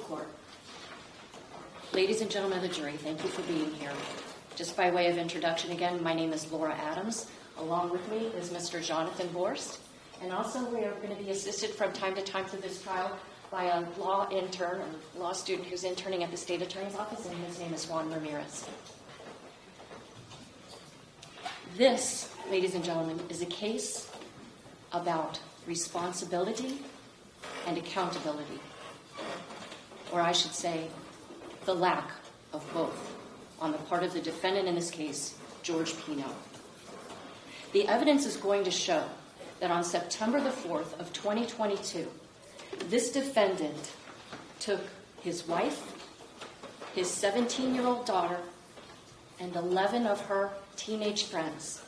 court. Ladies and gentlemen of the jury, thank you for being here. Just by way of introduction again, my name is Laura Adams. Along with me is Mr. Jonathan Borst. And also we are going to be assisted from time to time through this trial by a law intern, a law student who's interning at the State Attorney's Office, and his name is Juan Ramirez. This, ladies and gentlemen, is a case about responsibility and accountability, or I should say, the lack of both on the part of the defendant in this case, George Pino. The evidence is going to show that on September the 4th of 2022, this defendant took his wife, his 17-year-old daughter, and 11 of her teenage friends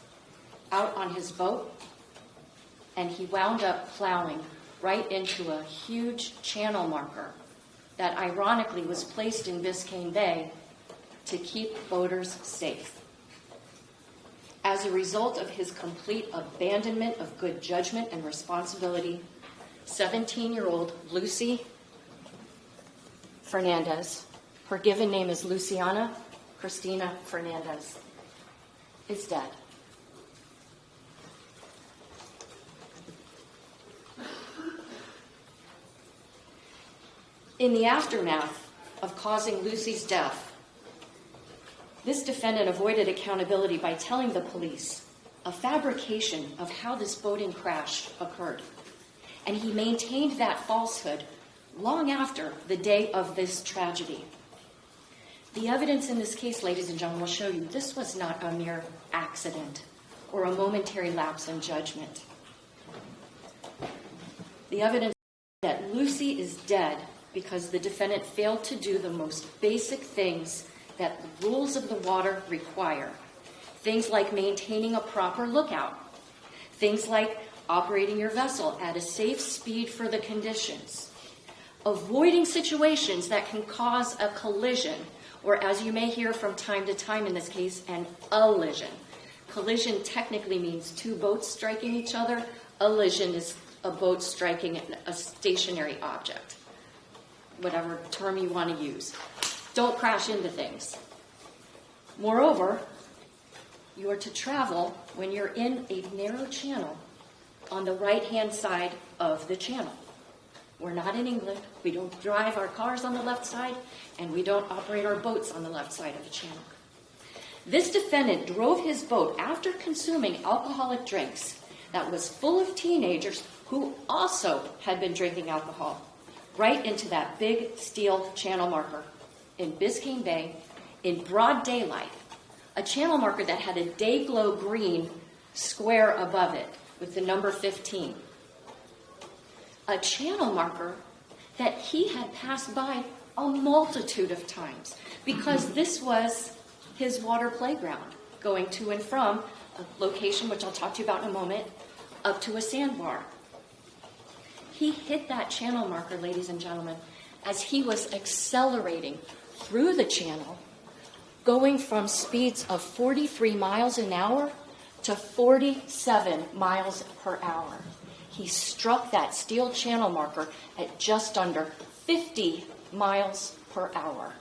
out on his boat, and he wound up plowing right into a huge channel marker that ironically was placed in Biscayne Bay to keep boaters safe. As a result of his complete abandonment of good judgment and responsibility, 17-year-old Lucy Fernandez, her given name is Luciana Cristina Fernandez, is dead. In the aftermath of causing Lucy's death, this defendant avoided accountability by telling the police a fabrication of how this boating crash occurred. And he maintained that falsehood long after the day of this tragedy. The evidence in this case, ladies and gentlemen, will show you this was not a mere accident or a momentary lapse in judgment. The evidence that Lucy is dead because the defendant failed to do the most basic things that the rules of the water require. Things like maintaining a proper lookout. Things like operating your vessel at a safe speed for the conditions. Avoiding situations that can cause a collision, or as you may hear from time to time in this case, an allision. Collision technically means two boats striking each other. Allision is a boat striking a stationary object. Whatever term you want to use. Don't crash into things. Moreover, you are to travel when you're in a narrow channel on the right-hand side of the channel. We're not in England. We don't drive our cars on the left side, and we don't operate our boats on the left side of the channel. This defendant drove his boat after consuming alcoholic drinks that was full of teenagers who also had been drinking alcohol, right into that big steel channel marker in Biscayne Bay in broad daylight, a channel marker that had a day-glow green square above it with the number 15. A channel marker that he had passed by a multitude of times because this was his water playground, going to and from a location, which I'll talk to you about in a moment, up to a sandbar. He hit that channel marker, ladies and gentlemen, as he was accelerating through the channel, going from speeds of 43 miles an hour to 47 miles per hour. He struck that steel channel marker at just under 50 miles per hour.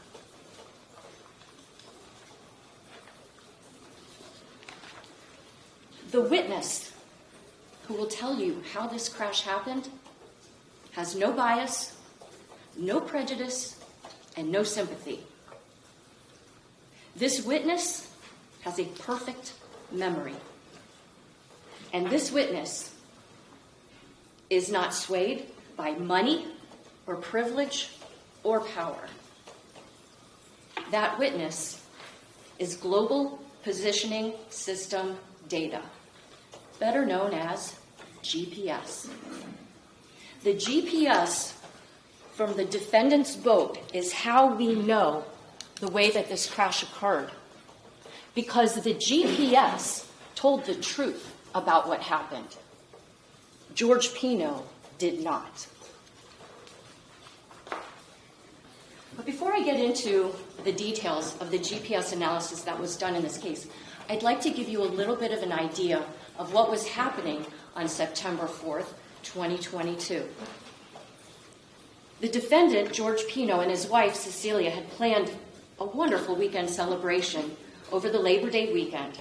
The witness who will tell you how this crash happened has no bias, no prejudice, and no sympathy. This witness has a perfect memory. And this witness is not swayed by money or privilege or power. That witness is Global Positioning System Data, better known as GPS. The GPS from the defendant's boat is how we know the way that this crash occurred, because the GPS told the truth about what happened. George Pino did not. But before I get into the details of the GPS analysis that was done in this case, I'd like to give you a little bit of an idea of what was happening on September 4th, 2022. The defendant, George Pino, and his wife, Cecilia, had planned a wonderful weekend celebration over the Labor Day weekend.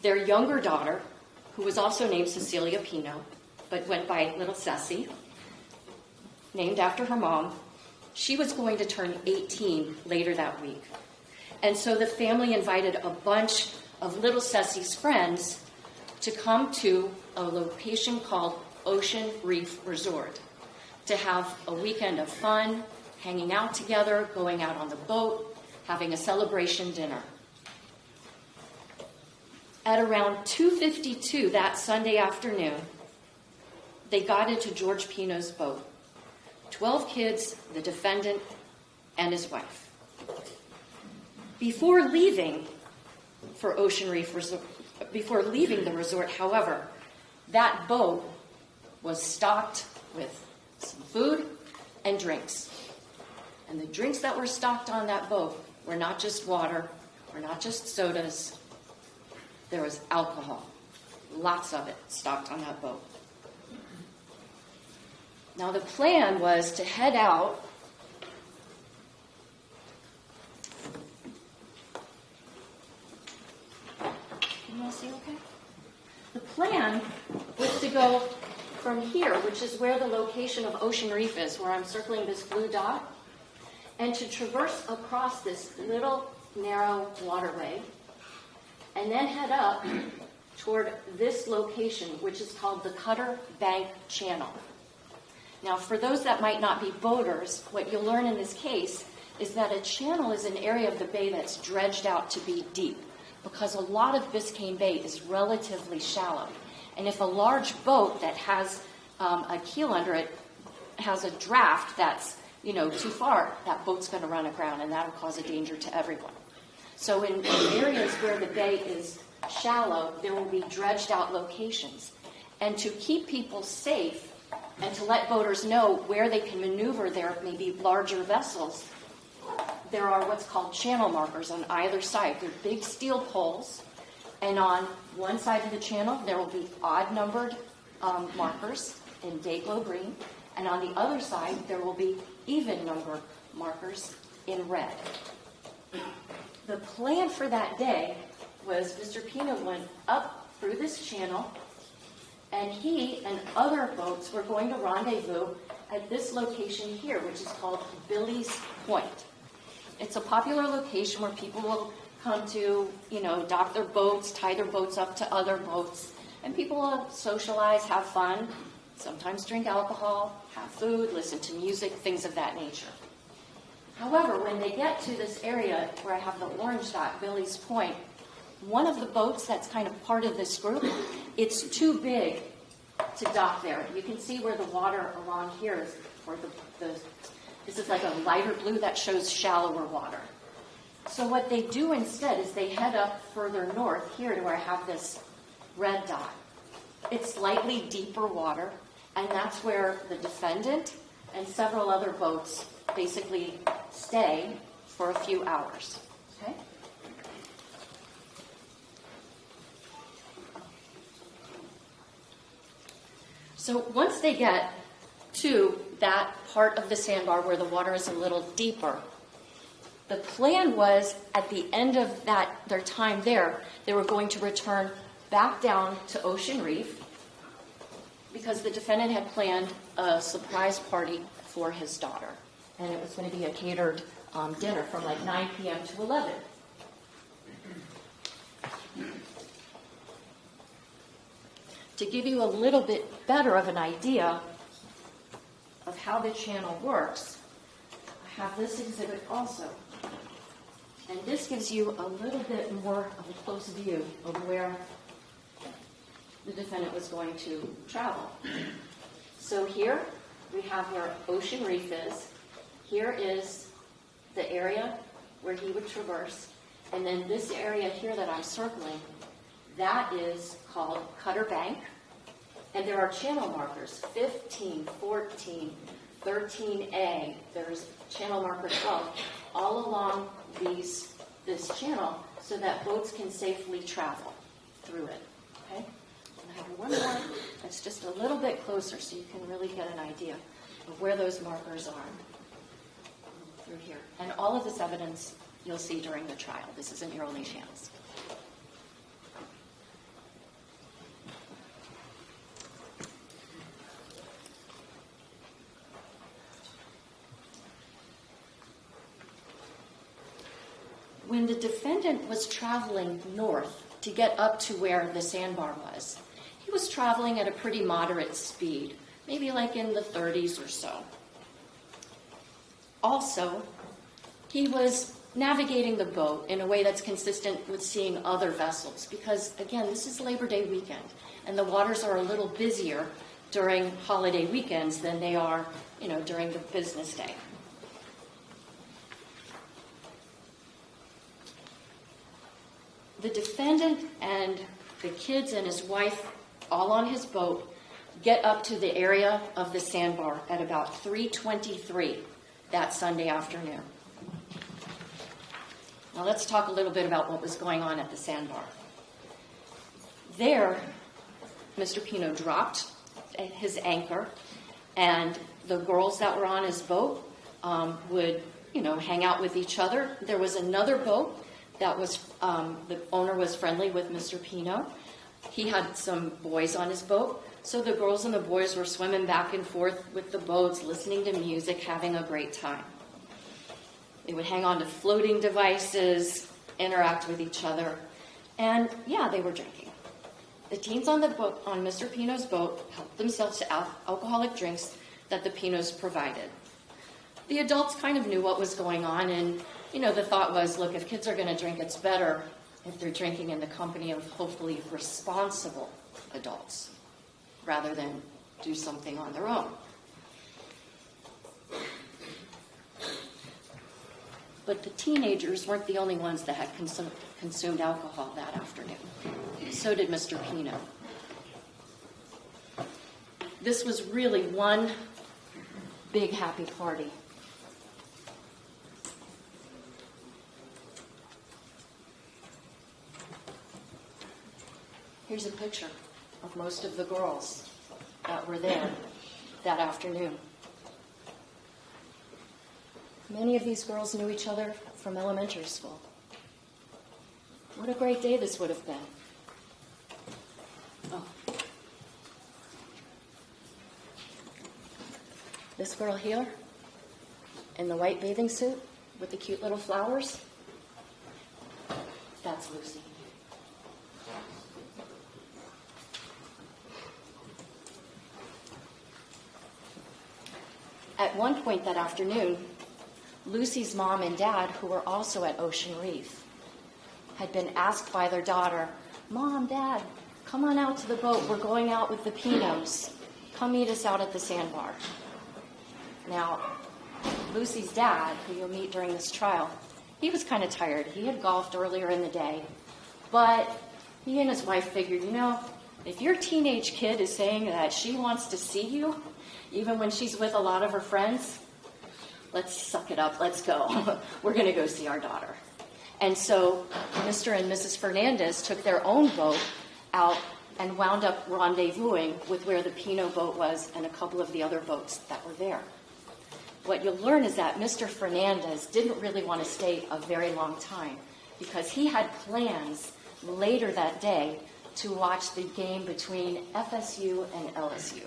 Their younger daughter, who was also named Cecilia Pino, but went by Little Ceci, named after her mom, she was going to turn 18 later that week. And so the family invited a bunch of Little Ceci's friends to come to a location called Ocean Reef Resort to have a weekend of fun, hanging out together, going out on the boat, having a celebration dinner. At around 2:52 that Sunday afternoon, they got into George Pino's boat. 12 kids, the defendant, and his wife. Before leaving for Ocean Reef Resort, before leaving the resort, however, that boat was stocked with some food and drinks. And the drinks that were stocked on that boat were not just water, were not just sodas. There was alcohol, lots of it stocked on that boat. Now the plan was to head out Can you all see okay? The plan was to go from here, which is where the location of Ocean Reef is, where I'm circling this blue dot, and to traverse across this little narrow waterway, and then head up toward this location, which is called the Cutter Bank Channel. Now, for those that might not be boaters, what you'll learn in this case is that a channel is an area of the bay that's dredged out to be deep, because a lot of Biscayne Bay is relatively shallow. And if a large boat that has a keel under it has a draft that's too far, that boat's going to run aground, and that'll cause a danger to everyone. So in areas where the bay is shallow, there will be dredged out locations. And to keep people safe and to let boaters know where they can maneuver their maybe larger vessels, there are what's called channel markers on either side. They're big steel poles, and on one side of the channel there will be odd-numbered markers in day-glow green, and on the other side there will be even-numbered markers in red. The plan for that day was Mr. Pino went up through this channel, and he and other boats were going to rendezvous at this location here, which is called Billy's Point. It's a popular location where people will come to, dock their boats, tie their boats up to other boats, and people will socialize, have fun, sometimes drink alcohol, have food, listen to music, things of that nature. However, when they get to this area where I have the orange dot, Billy's Point, one of the boats that's kind of part of this group, it's too big to dock there. You can see where the water along here is, or this is like a lighter blue that shows shallower water. So what they do instead is they head up further north here to where I have this red dot. It's slightly deeper water, and that's where the defendant and several other boats basically stay for a few hours. Okay? So once they get to that part of the sandbar where the water is a little deeper, the plan was at the end of their time there, they were going to return back down to Ocean Reef because the defendant had planned a surprise party for his daughter. And it was going to be a catered dinner from like 9 p.m. to 11. To give you a little bit better of an idea of how the channel works, I have this exhibit also. And this gives you a little bit more of a close view of where the defendant was going to travel. So here we have where Ocean Reef is. Here is the area where he would traverse. And then this area here that I'm circling, that is called Cutter Bank. And there are channel markers, 15, 14, 13A. There's channel marker 12, all along this channel so that boats can safely travel through it. Okay? And I have one more that's just a little bit closer so you can really get an idea. of where those markers are through here. And all of this evidence you'll see during the trial. This isn't your only chance. When the defendant was traveling north to get up to where the Sandbar was, he was traveling at a pretty moderate speed, maybe like in the 30s or so. Also, he was navigating the boat in a way that's consistent with seeing other vessels because, again, this is Labor Day weekend, and the waters are a little busier during holiday weekends than they are, during the business day. The defendant and the kids and his wife, all on his boat, get up to the area of the Sandbar at about 3:23 that Sunday afternoon. Now let's talk a little bit about what was going on at the Sandbar. There, Mr. Pino dropped his anchor, and the girls that were on his boat would, hang out with each other. There was another boat that was, the owner was friendly with Mr. Pino. He had some boys on his boat, so the girls and the boys were swimming back and forth with the boats, listening to music, having a great time. They would hang on to floating devices, interact with each other, and yeah, they were drinking. The teens on the boat, on Mr. Pino's boat, helped themselves to alcoholic drinks that the Pinos provided. The adults kind of knew what was going on, and the thought was, look, if kids are going to drink, it's better if they're drinking in the company of hopefully responsible adults rather than do something on their own. But the teenagers weren't the only ones that had consumed alcohol that afternoon. So did Mr. Pino. This was really one big happy party. Here's a picture of most of the girls that were there that afternoon. Many of these girls knew each other from elementary school. What a great day this would have been. Oh. This girl here in the white bathing suit with the cute little flowers, that's Lucy. At one point that afternoon, Lucy's mom and dad, who were also at Ocean Reef, had been asked by their daughter, Mom, Dad, come on out to the boat. We're going out with the Pinos. Come meet us out at the Sandbar. Now, Lucy's dad, who you'll meet during this trial, he was kind of tired. He had golfed earlier in the day, but he and his wife figured, if your teenage kid is saying that she wants to see you, even when she's with a lot of her friends, let's suck it up, let's go. We're going to go see our daughter. And so Mr. and Mrs. Fernandez took their own boat out and wound up rendezvousing with where the Pino boat was and a couple of the other boats that were there. What you'll learn is that Mr. Fernandez didn't really want to stay a very long time because he had plans later that day to watch the game between FSU and LSU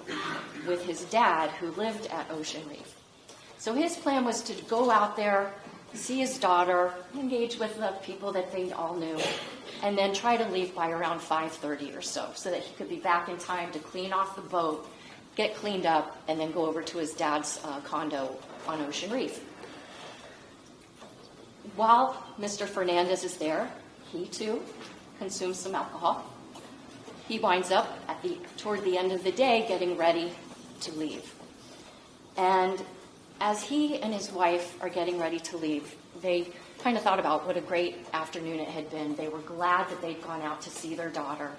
with his dad, who lived at Ocean Reef. So his plan was to go out there, see his daughter, engage with the people that they all knew, and then try to leave by around 5:30 or so that he could be back in time to clean off the boat, get cleaned up, and then go over to his dad's condo on Ocean Reef. While Mr. Fernandez is there, he too consumes some alcohol. He winds up toward the end of the day getting ready to leave. And as he and his wife are getting ready to leave, they kind of thought about what a great afternoon it had been. They were glad that they'd gone out to see their daughter.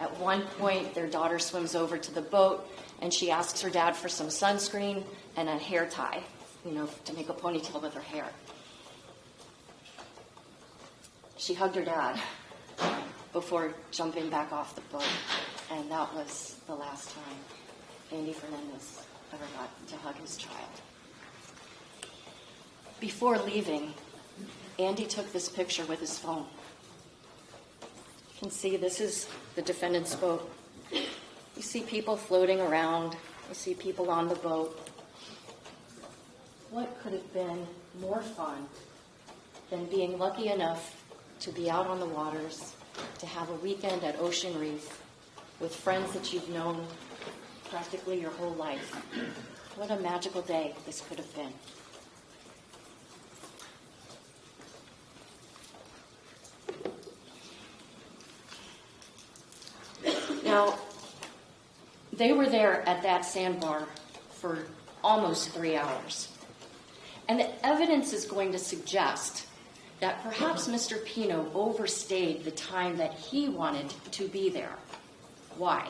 At one point, their daughter swims over to the boat, and she asks her dad for some sunscreen and a hair tie, to make a ponytail with her hair. She hugged her dad before jumping back off the boat, and that was the last time Andy Fernandez ever got to hug his child. Before leaving, Andy took this picture with his phone. You can see this is the defendant's boat. You see people floating around. You see people on the boat. What could have been more fun than being lucky enough to be out on the waters, to have a weekend at Ocean Reef with friends that you've known practically your whole life? What a magical day this could have been. Now, they were there at that sandbar for almost 3 hours. And the evidence is going to suggest that perhaps Mr. Pino overstayed the time that he wanted to be there. Why?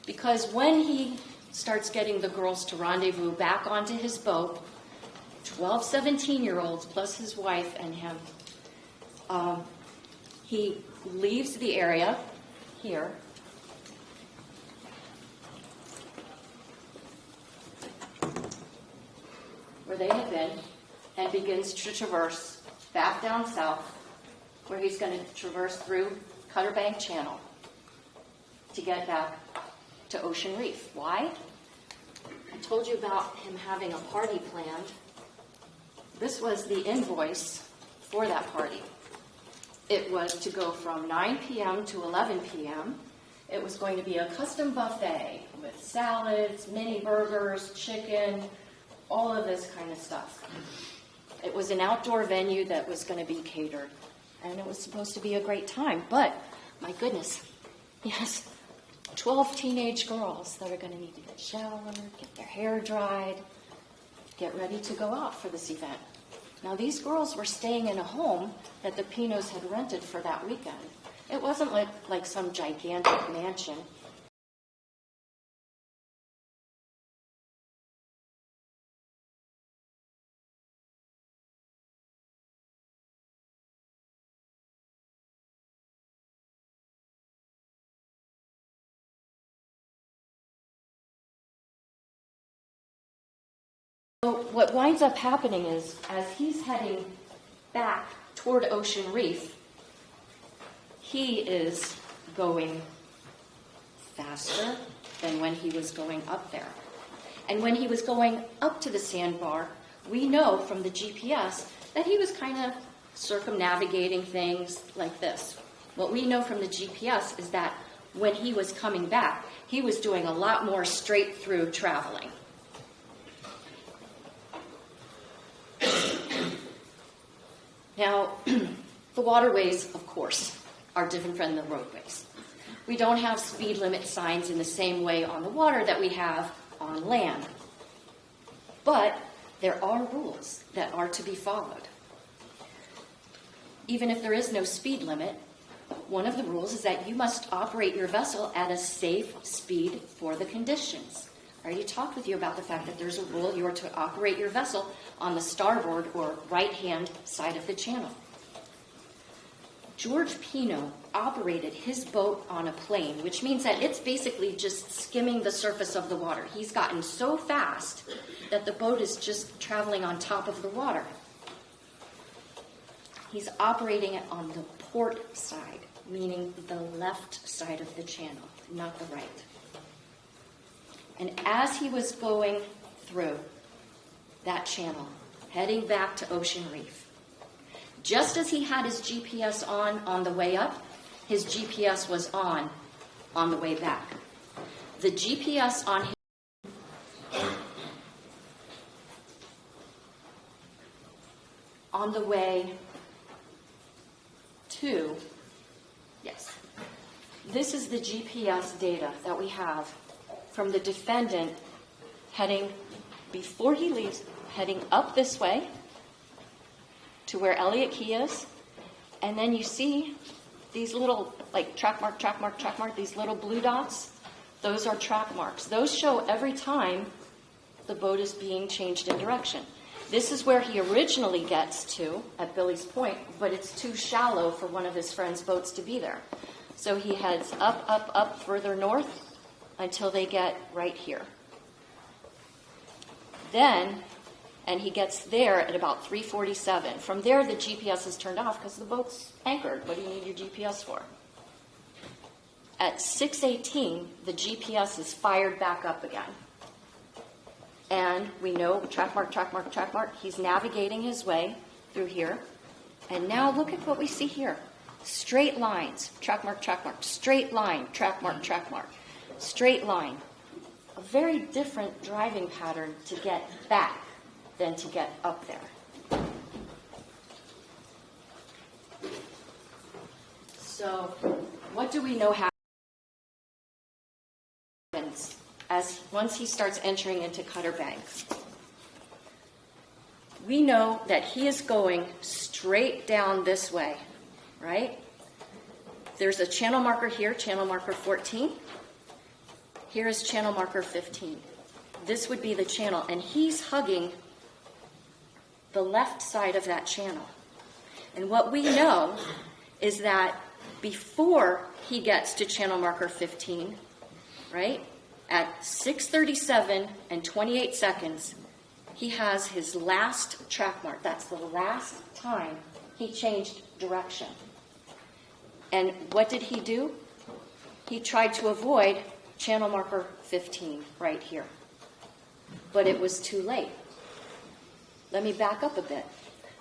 Because when he starts getting the girls to rendezvous back onto his boat, 12, 17-year-olds plus his wife and him, he leaves the area here, where they had been, and begins to traverse back down south, where he's going to traverse through Cutter Bank Channel to get back to Ocean Reef. Why? I told you about him having a party planned. This was the invoice for that party. It was to go from 9 p.m. to 11 p.m. It was going to be a custom buffet with salads, mini burgers, chicken, all of this kind of stuff. It was an outdoor venue that was going to be catered, and it was supposed to be a great time. But, my goodness, yes, 12 teenage girls that are going to need to get showered, get their hair dried, get ready to go out for this event. Now, these girls were staying in a home that the Pinos had rented for that weekend. It wasn't like some gigantic mansion. So what winds up happening is, as he's heading back toward Ocean Reef, he is going faster than when he was going up there. And when he was going up to the sandbar, we know from the GPS that he was kind of circumnavigating things like this. What we know from the GPS is that when he was coming back, he was doing a lot more straight through traveling. Now, the waterways, of course, are different from the roadways. We don't have speed limit signs in the same way on the water that we have on land. But there are rules that are to be followed. Even if there is no speed limit, one of the rules is that you must operate your vessel at a safe speed for the conditions. I already talked with you about the fact that there's a rule you are to operate your vessel on the starboard or right-hand side of the channel. George Pino operated his boat on a plane, which means that it's basically just skimming the surface of the water. He's gotten so fast that the boat is just traveling on top of the water. He's operating it on the port side, meaning the left side of the channel, not the right. And as he was going through that channel, heading back to Ocean Reef, just as he had his GPS on the way up, his GPS was on the way back. The GPS on his on the way to, yes, this is the GPS data that we have from the defendant heading, before he leaves, heading up this way to where Elliott Key is. And then you see these little, like, track mark, these little blue dots. Those are track marks. Those show every time the boat is being changed in direction. This is where he originally gets to at Billy's Point, but it's too shallow for one of his friend's boats to be there. So he heads up, further north, until they get right here. And he gets there at about 3:47. From there, the GPS is turned off because the boat's anchored. What do you need your GPS for? At 6:18, the GPS is fired back up again. And we know, track mark, track mark, track mark, he's navigating his way through here. And now look at what we see here. Straight lines, track mark, straight line, track mark, straight line. A very different driving pattern to get back than to get up there. So what do we know happens once he starts entering into Cutter Bank? We know that he is going straight down this way, right? There's a channel marker here, channel marker 14. Here is channel marker 15. This would be the channel, and he's hugging the left side of that channel. And what we know is that before he gets to channel marker 15, right, at 6:37 and 28 seconds, he has his last track mark. That's the last time he changed direction. And what did he do? He tried to avoid channel marker 15 right here. But it was too late. Let me back up a bit.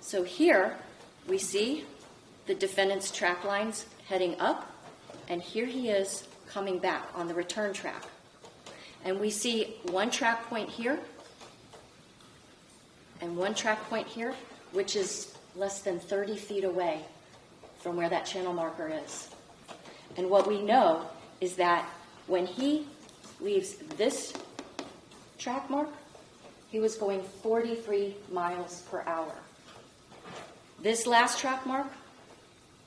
So here we see the defendant's track lines heading up, and here he is coming back on the return track. And we see one track point here and one track point here, which is less than 30 feet away from where that channel marker is. And what we know is that when he leaves this track mark, he was going 43 miles per hour. This last track mark,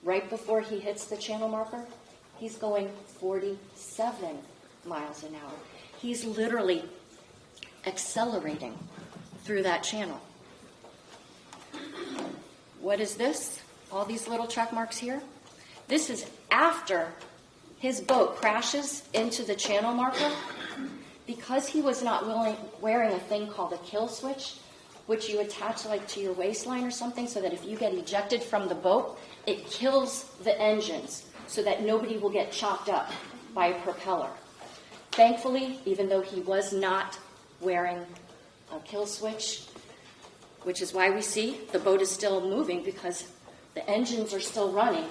right before he hits the channel marker, he's going 47 miles an hour. He's literally accelerating through that channel. What is this? All these little track marks here? This is after his boat crashes into the channel marker. Because he was not wearing a thing called a kill switch, which you attach like to your waistline or something, so that if you get ejected from the boat, it kills the engines so that nobody will get chopped up by a propeller. Thankfully, even though he was not wearing a kill switch, which is why we see the boat is still moving because the engines are still running,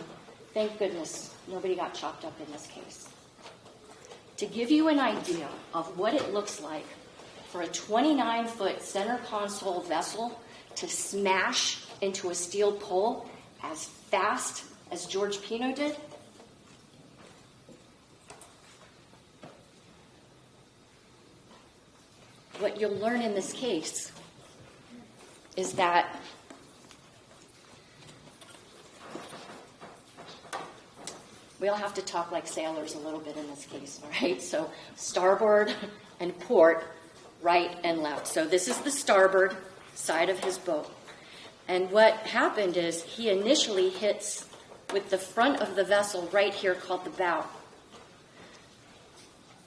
thank goodness nobody got chopped up in this case. To give you an idea of what it looks like for a 29-foot center console vessel to smash into a steel pole as fast as George Pino did, what you'll learn in this case is that we all have to talk like sailors a little bit in this case, all right? So starboard and port, right and left. So this is the starboard side of his boat. And what happened is he initially hits with the front of the vessel right here called the bow.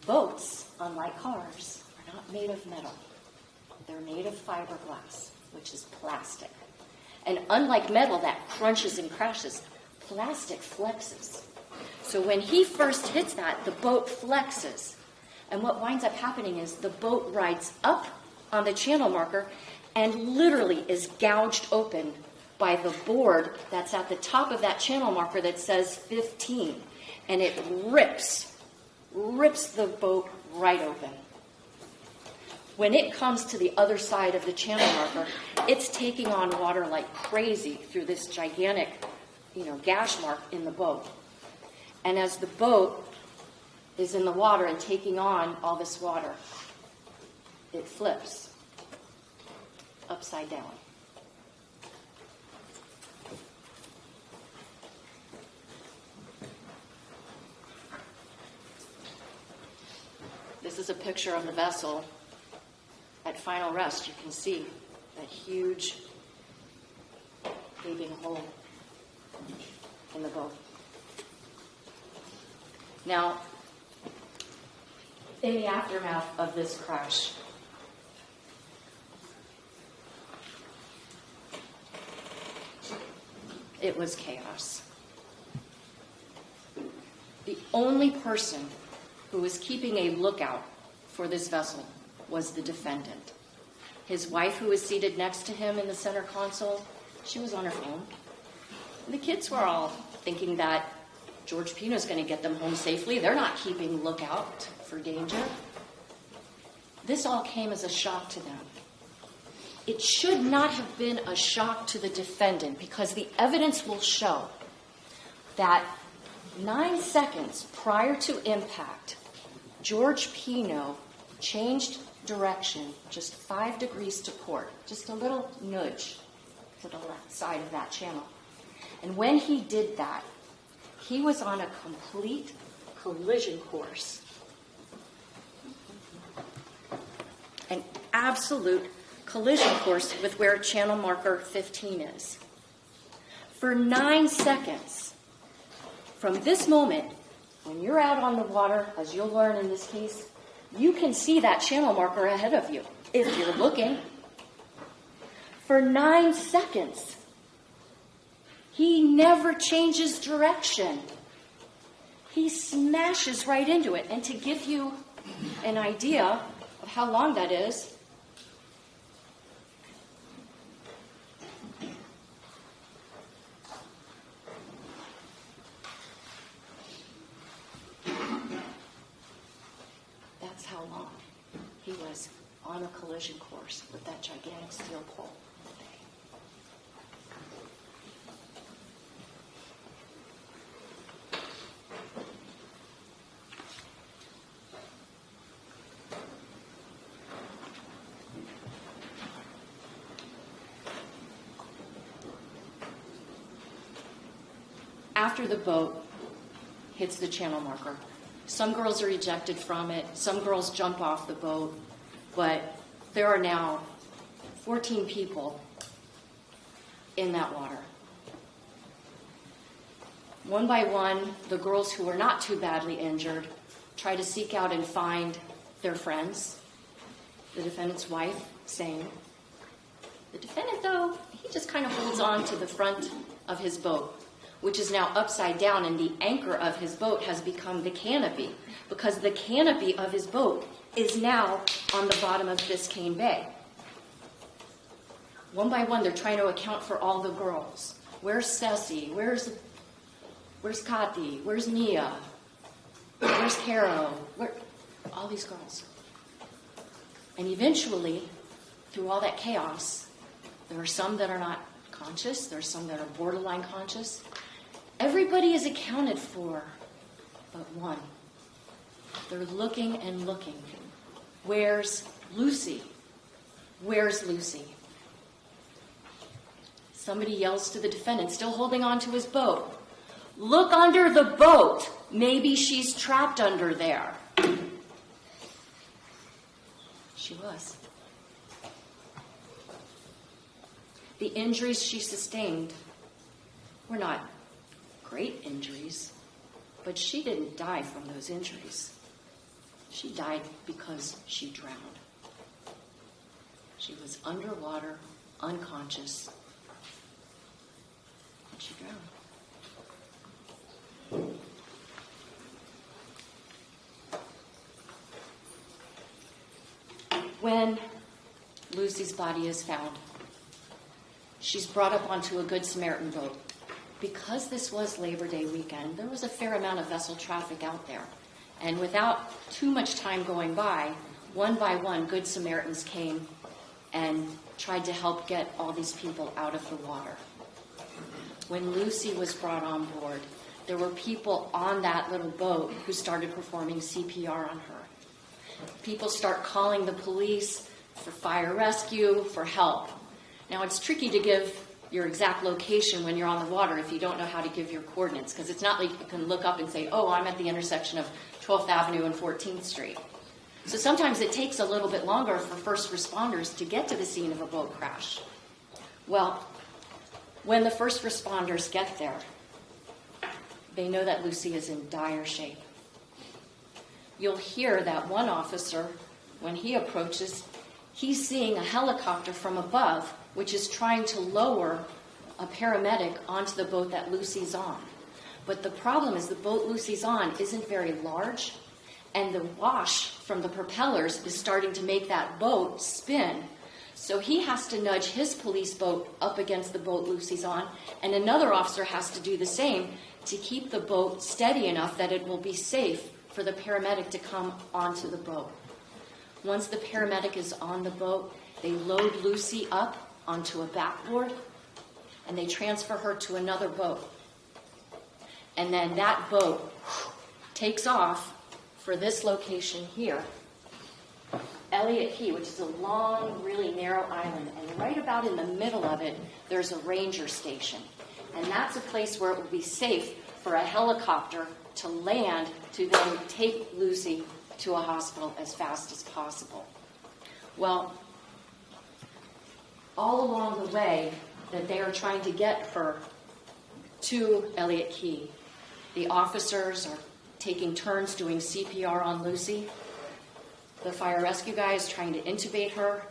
Boats, unlike cars, are not made of metal. They're made of fiberglass, which is plastic. And unlike metal that crunches and crashes, plastic flexes. So when he first hits that, the boat flexes. And what winds up happening is the boat rides up on the channel marker and literally is gouged open by the board that's at the top of that channel marker that says 15. And it rips the boat right open. When it comes to the other side of the channel marker, it's taking on water like crazy through this gigantic, gash mark in the boat. And as the boat is in the water and taking on all this water, it flips upside down. This is a picture of the vessel at final rest. You can see that huge gaping hole in the boat. Now, in the aftermath of this crash, it was chaos. The only person who was keeping a lookout for this vessel was the defendant. His wife, who was seated next to him in the center console, she was on her phone. The kids were all thinking that George Pino's going to get them home safely. They're not keeping lookout for danger. This all came as a shock to them. It should not have been a shock to the defendant, because the evidence will show that 9 seconds prior to impact, George Pino changed direction just 5 degrees to port, just a little nudge to the left side of that channel. And when he did that, he was on a complete collision course. An absolute collision course with where channel marker 15 is. For 9 seconds, from this moment, when you're out on the water, as you'll learn in this case, you can see that channel marker ahead of you, if you're looking. For 9 seconds, he never changes direction. He smashes right into it. And to give you an idea of how long that is, that's how long he was on a collision course with that gigantic steel pole. After the boat hits the channel marker, some girls are ejected from it, some girls jump off the boat, but there are now 14 people in that water. One by one, the girls who are not too badly injured try to seek out and find their friends. The defendant's wife, same. The defendant, though, he just kind of holds on to the front of his boat, which is now upside down, and the anchor of his boat has become the canopy, because the canopy of his boat is now on the bottom of Biscayne Bay. One by one, they're trying to account for all the girls. Where's Ceci? Where's Kati? Where's Mia? Where's Caro? All these girls. And eventually, through all that chaos, there are some that are not conscious. There are some that are borderline conscious. Everybody is accounted for but one. They're looking and looking. Where's Lucy? Where's Lucy? Somebody yells to the defendant, still holding on to his boat, "Look under the boat. Maybe she's trapped under there." She was. The injuries she sustained were not great injuries, but she didn't die from those injuries. She died because she drowned. She was underwater, unconscious, and she drowned. When Lucy's body is found, she's brought up onto a Good Samaritan boat. Because this was Labor Day weekend, there was a fair amount of vessel traffic out there. And without too much time going by one, Good Samaritans came and tried to help get all these people out of the water. When Lucy was brought on board, there were people on that little boat who started performing CPR on her. People start calling the police for fire rescue, for help. Now, it's tricky to give your exact location when you're on the water if you don't know how to give your coordinates, because it's not like you can look up and say, "Oh, I'm at the intersection of 12th Avenue and 14th Street. So sometimes it takes a little bit longer for first responders to get to the scene of a boat crash. Well, when the first responders get there, they know that Lucy is in dire shape. You'll hear that one officer, when he approaches, he's seeing a helicopter from above, which is trying to lower a paramedic onto the boat that Lucy's on. But the problem is the boat Lucy's on isn't very large, and the wash from the propellers is starting to make that boat spin. So he has to nudge his police boat up against the boat Lucy's on, and another officer has to do the same to keep the boat steady enough that it will be safe for the paramedic to come onto the boat. Once the paramedic is on the boat, they load Lucy up onto a backboard, and they transfer her to another boat. And then that boat takes off for this location here, Elliott Key, which is a long, really narrow island. And right about in the middle of it, there's a ranger station. And that's a place where it will be safe for a helicopter to land to then take Lucy to a hospital as fast as possible. Well, all along the way that they are trying to get her to Elliott Key, the officers are taking turns doing CPR on Lucy. The fire rescue guy is trying to intubate her.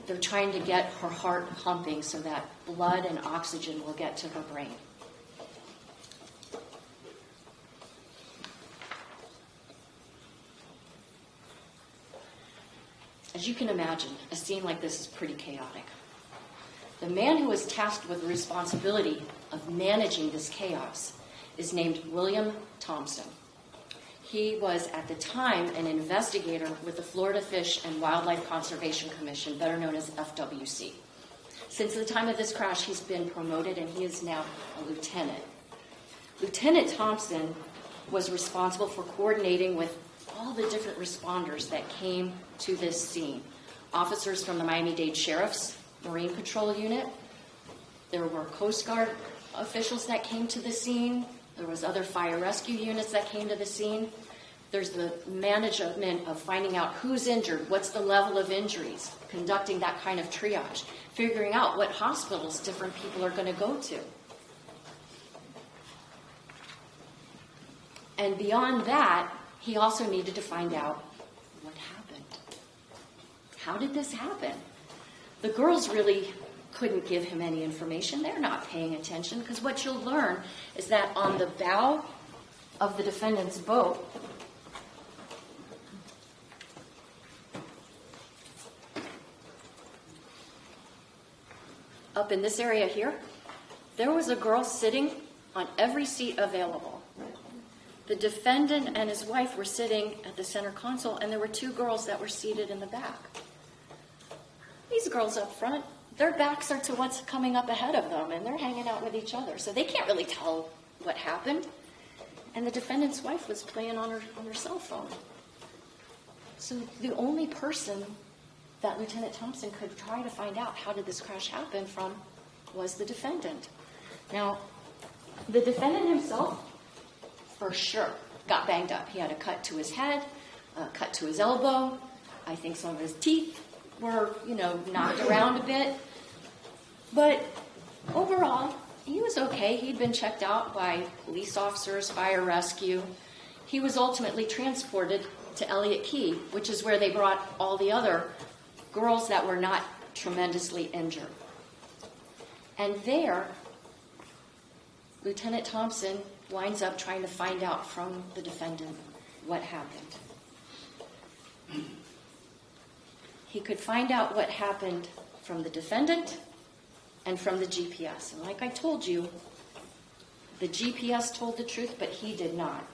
They're trying to get her heart pumping so that blood and oxygen will get to her brain. As you can imagine, a scene like this is pretty chaotic. The man who was tasked with the responsibility of managing this chaos is named William Thompson. He was, at the time, an investigator with the Florida Fish and Wildlife Conservation Commission, better known as FWC. Since the time of this crash, he's been promoted, and he is now a lieutenant. Lieutenant Thompson was responsible for coordinating with all the different responders that came to this scene. Officers from the Miami-Dade Sheriff's Marine Patrol Unit. There were Coast Guard officials that came to the scene. There was other fire rescue units that came to the scene. There's the management of finding out who's injured, what's the level of injuries, conducting that kind of triage, figuring out what hospitals different people are going to go to. And beyond that, he also needed to find out what happened. How did this happen? The girls really couldn't give him any information. They're not paying attention, because what you'll learn is that on the bow of the defendant's boat, up in this area here, there was a girl sitting on every seat available. The defendant and his wife were sitting at the center console, and there were two girls that were seated in the back. These girls up front, their backs are to what's coming up ahead of them, and they're hanging out with each other, so they can't really tell what happened. And the defendant's wife was playing on her cell phone. So the only person that Lieutenant Thompson could try to find out how did this crash happen from was the defendant. Now, the defendant himself, for sure, got banged up. He had a cut to his head, a cut to his elbow. I think some of his teeth were, knocked around a bit. But overall, he was okay. He'd been checked out by police officers, fire rescue. He was ultimately transported to Elliott Key, which is where they brought all the other girls that were not tremendously injured. And there, Lieutenant Thompson winds up trying to find out from the defendant what happened. He could find out what happened from the defendant and from the GPS. And like I told you, the GPS told the truth, but he did not.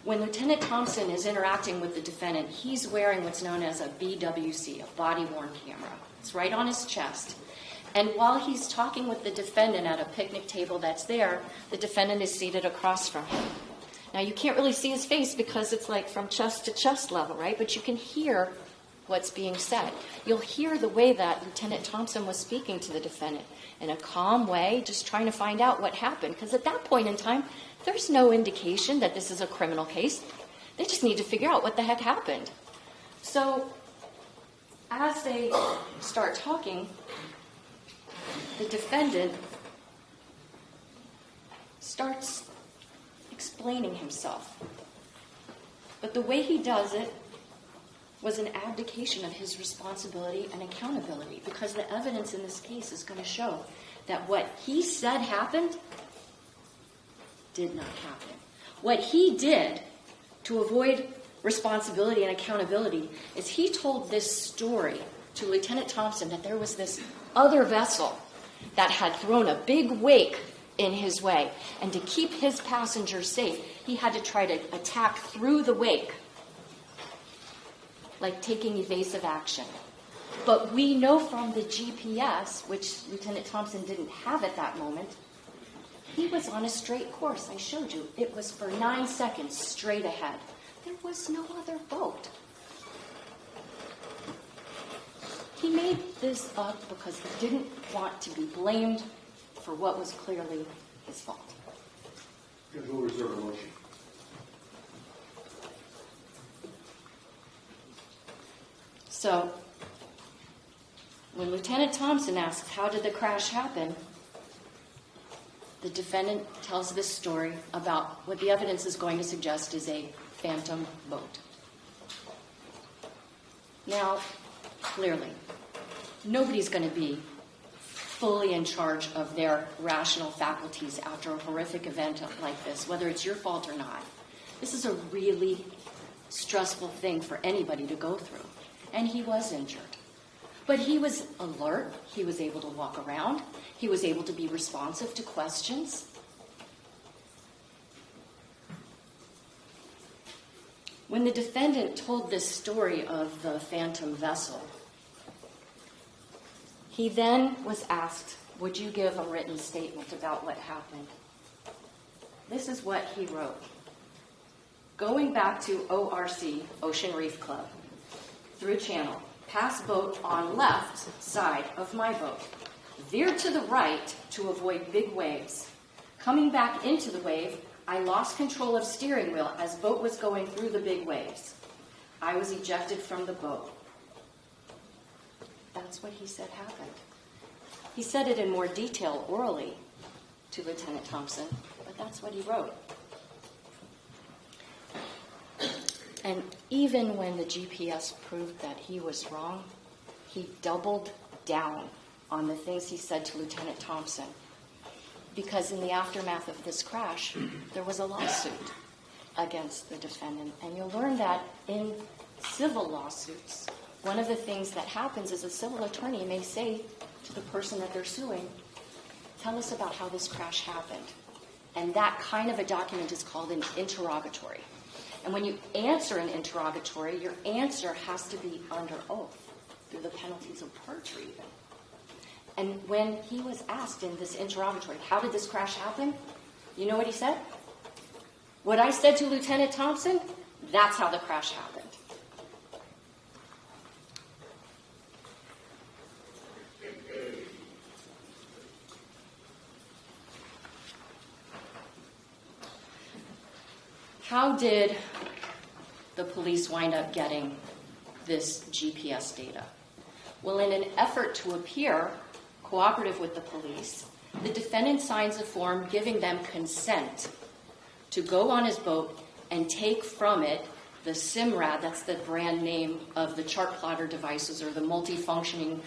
When Lieutenant Thompson is interacting with the defendant, he's wearing what's known as a BWC, a body-worn camera. It's right on his chest. And while he's talking with the defendant at a picnic table that's there, the defendant is seated across from him. Now, you can't really see his face because it's like from chest to chest level, right? But you can hear what's being said. You'll hear the way that Lieutenant Thompson was speaking to the defendant in a calm way, just trying to find out what happened. Because at that point in time, there's no indication that this is a criminal case. They just need to figure out what the heck happened. So as they start talking, the defendant starts explaining himself. But the way he does it, was an abdication of his responsibility and accountability, because the evidence in this case is going to show that what he said happened did not happen. What he did to avoid responsibility and accountability is he told this story to Lieutenant Thompson that there was this other vessel that had thrown a big wake in his way. And to keep his passengers safe, he had to try to attack through the wake, like taking evasive action. But we know from the GPS, which Lieutenant Thompson didn't have at that moment, he was on a straight course. I showed you. It was for 9 seconds straight ahead. There was no other boat. He made this up because he didn't want to be blamed for what was clearly his fault. Judge will reserve a motion. So, when Lieutenant Thompson asks, how did the crash happen? The defendant tells this story about what the evidence is going to suggest is a phantom boat. Now, clearly, nobody's going to be fully in charge of their rational faculties after a horrific event like this, whether it's your fault or not. This is a really stressful thing for anybody to go through. And he was injured. But he was alert. He was able to walk around. He was able to be responsive to questions. When the defendant told this story of the phantom vessel, he then was asked, would you give a written statement about what happened? This is what he wrote. Going back to ORC, Ocean Reef Club, through channel, pass boat on left side of my boat. Veer to the right to avoid big waves. Coming back into the wave, I lost control of steering wheel as boat was going through the big waves. I was ejected from the boat. That's what he said happened. He said it in more detail orally to Lieutenant Thompson, but that's what he wrote. And even when the GPS proved that he was wrong, he doubled down on the things he said to Lieutenant Thompson. Because in the aftermath of this crash, there was a lawsuit against the defendant. And you'll learn that in civil lawsuits, one of the things that happens is a civil attorney may say to the person that they're suing, tell us about how this crash happened. And that kind of a document is called an interrogatory. And when you answer an interrogatory, your answer has to be under oath through the penalties of perjury even. And when he was asked in this interrogatory, how did this crash happen? You know what he said? What I said to Lieutenant Thompson, that's how the crash happened. How did the police wind up getting this GPS data? Well, in an effort to appear cooperative with the police, the defendant signs a form giving them consent to go on his boat and take from it the SIMRAD, that's the brand name of the chart plotter devices or the multifunctioning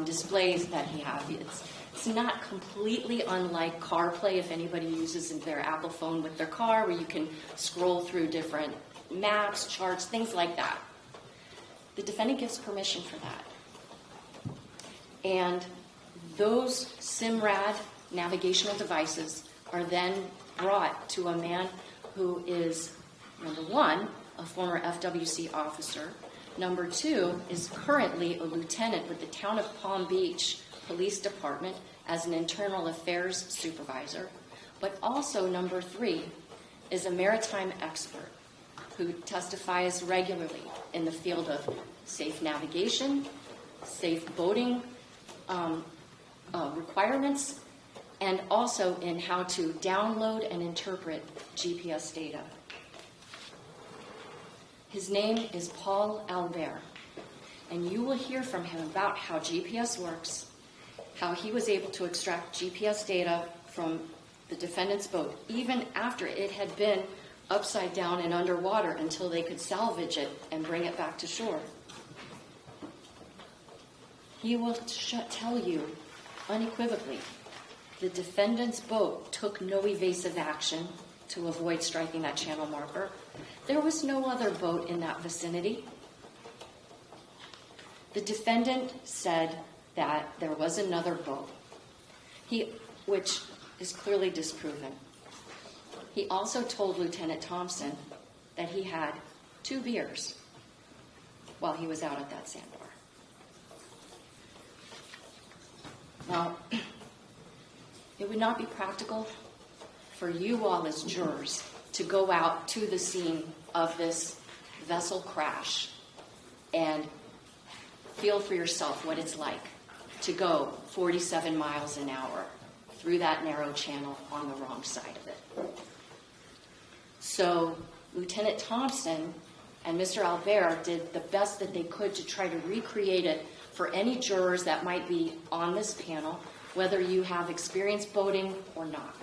displays that he has. It's not completely unlike CarPlay, if anybody uses their Apple phone with their car, where you can scroll through different maps, charts, things like that. The defendant gives permission for that. And those SIMRAD navigational devices are then brought to a man who is, number one, a former FWC officer. Number two, is currently a lieutenant with the Town of Palm Beach Police Department as an internal affairs supervisor. But also, number three, is a maritime expert who testifies regularly in the field of safe navigation, safe boating requirements, and also in how to download and interpret GPS data. His name is Paul Albert, and you will hear from him about how GPS works, how he was able to extract GPS data from the defendant's boat, even after it had been upside down and underwater until they could salvage it and bring it back to shore. he will tell you unequivocally the defendant's boat took no evasive action to avoid striking that channel marker. There was no other boat in that vicinity. The defendant said that there was another boat, which is clearly disproven. He also told Lieutenant Thompson that he had 2 beers while he was out at that sandbar. Now, it would not be practical for you all as jurors to go out to the scene of this vessel crash and feel for yourself what it's like to go 47 miles an hour through that narrow channel on the wrong side of it. So Lieutenant Thompson and Mr. Albert did the best that they could to try to recreate it for any jurors that might be on this panel, whether you have experience boating or not.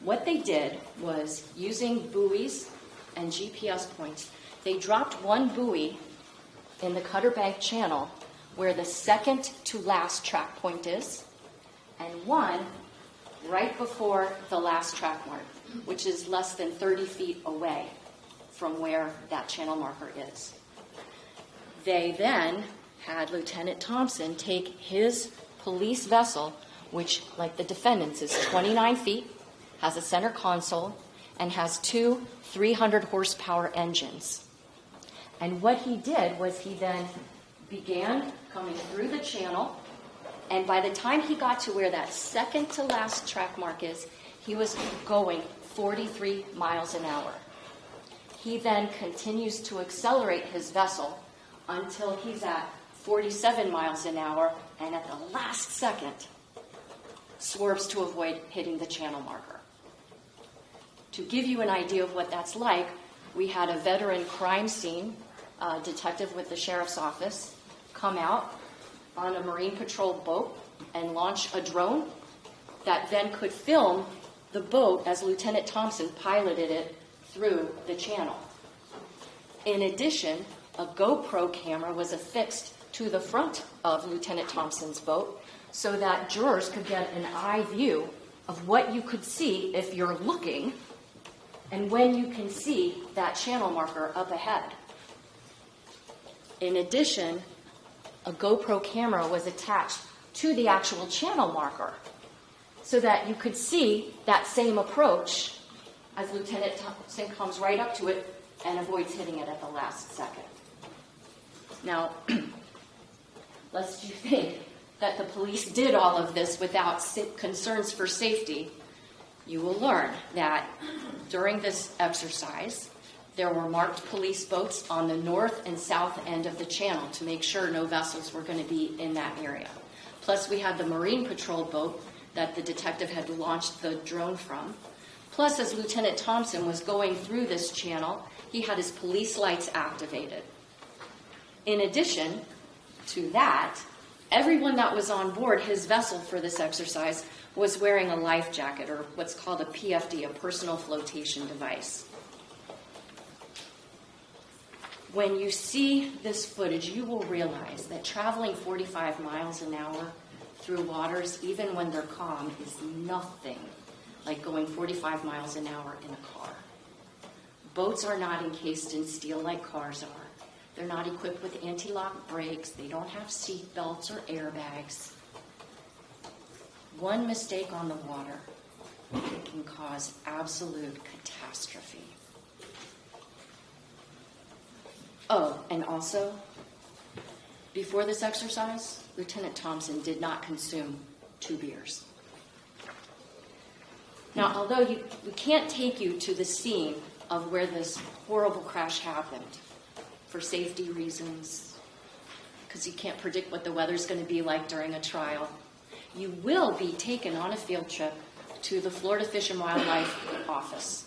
What they did was, using buoys and GPS points, they dropped one buoy in the Cutter Bank Channel where the second to last track point is, and one right before the last track mark, which is less than 30 feet away from where that channel marker is. They then had Lieutenant Thompson take his police vessel, which, like the defendant's, is 29 feet, has a center console, and has 2 300 horsepower engines. And what he did was he then began coming through the channel, and by the time he got to where that second to last track mark is, he was going 43 miles an hour. He then continues to accelerate his vessel until he's at 47 miles an hour, and at the last second, swerves to avoid hitting the channel marker. To give you an idea of what that's like, we had a veteran crime scene detective with the sheriff's office come out on a Marine Patrol boat and launch a drone that then could film the boat as Lieutenant Thompson piloted it through the channel. In addition, a GoPro camera was affixed to the front of Lieutenant Thompson's boat so that jurors could get an eye view of what you could see if you're looking and when you can see that channel marker up ahead. In addition, a GoPro camera was attached to the actual channel marker so that you could see that same approach as Lieutenant Thompson comes right up to it and avoids hitting it at the last second. Now, lest you think that the police did all of this without concerns for safety, you will learn that during this exercise, there were marked police boats on the north and south end of the channel to make sure no vessels were going to be in that area. Plus, we had the Marine Patrol boat that the detective had launched the drone from. Plus, as Lieutenant Thompson was going through this channel, he had his police lights activated. In addition to that, everyone that was on board his vessel for this exercise was wearing a life jacket, or what's called a PFD, a personal flotation device. When you see this footage, you will realize that traveling 45 miles an hour through waters, even when they're calm, is nothing like going 45 miles an hour in a car. Boats are not encased in steel like cars are. They're not equipped with anti-lock brakes. They don't have seat belts or airbags. One mistake on the water can cause absolute catastrophe. Oh, and also, before this exercise, Lieutenant Thompson did not consume 2 beers. Now, although we can't take you to the scene of where this horrible crash happened for safety reasons, because you can't predict what the weather's going to be like during a trial, you will be taken on a field trip to the Florida Fish and Wildlife Office,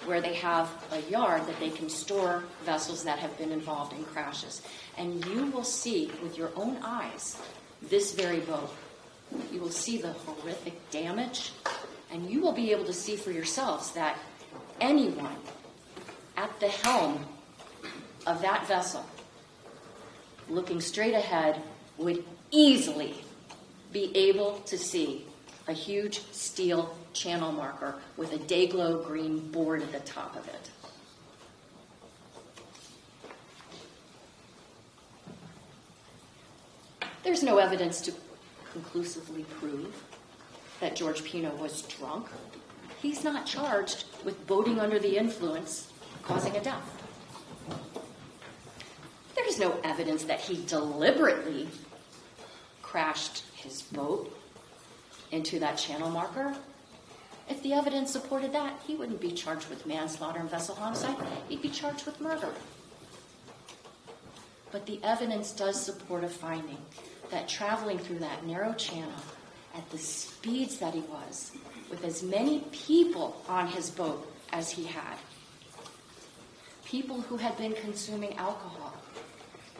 where they have a yard that they can store vessels that have been involved in crashes. And you will see with your own eyes this very boat. You will see the horrific damage, and you will be able to see for yourselves that anyone at the helm of that vessel looking straight ahead, would easily be able to see a huge steel channel marker with a day-glow green board at the top of it. There's no evidence to conclusively prove that George Pino was drunk. He's not charged with boating under the influence, causing a death. There's no evidence that he deliberately crashed his boat into that channel marker. If the evidence supported that, he wouldn't be charged with manslaughter and vessel homicide. He'd be charged with murder. But the evidence does support a finding that traveling through that narrow channel at the speeds that he was, with as many people on his boat as he had, people who had been consuming alcohol,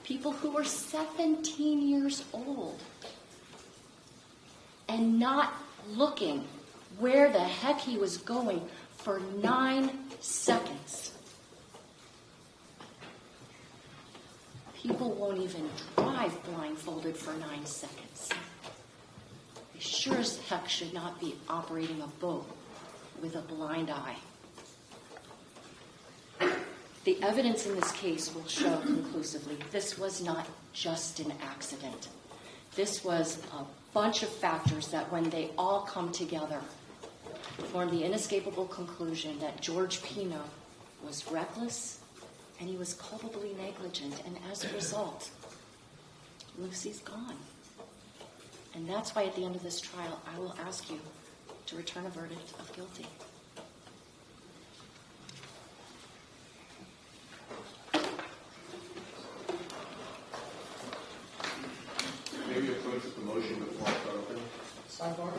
people who were 17 years old, and not looking where the heck he was going for 9 seconds. People won't even drive blindfolded for 9 seconds. They sure as heck should not be operating a boat with a blind eye. The evidence in this case will show conclusively this was not just an accident. This was a bunch of factors that, when they all come together, form the inescapable conclusion that George Pino was reckless and he was culpably negligent, and as a result, Lucy's gone. And that's why at the end of this trial, I will ask you to return a verdict of guilty. Maybe approach the motion before I start opening. Sandbar?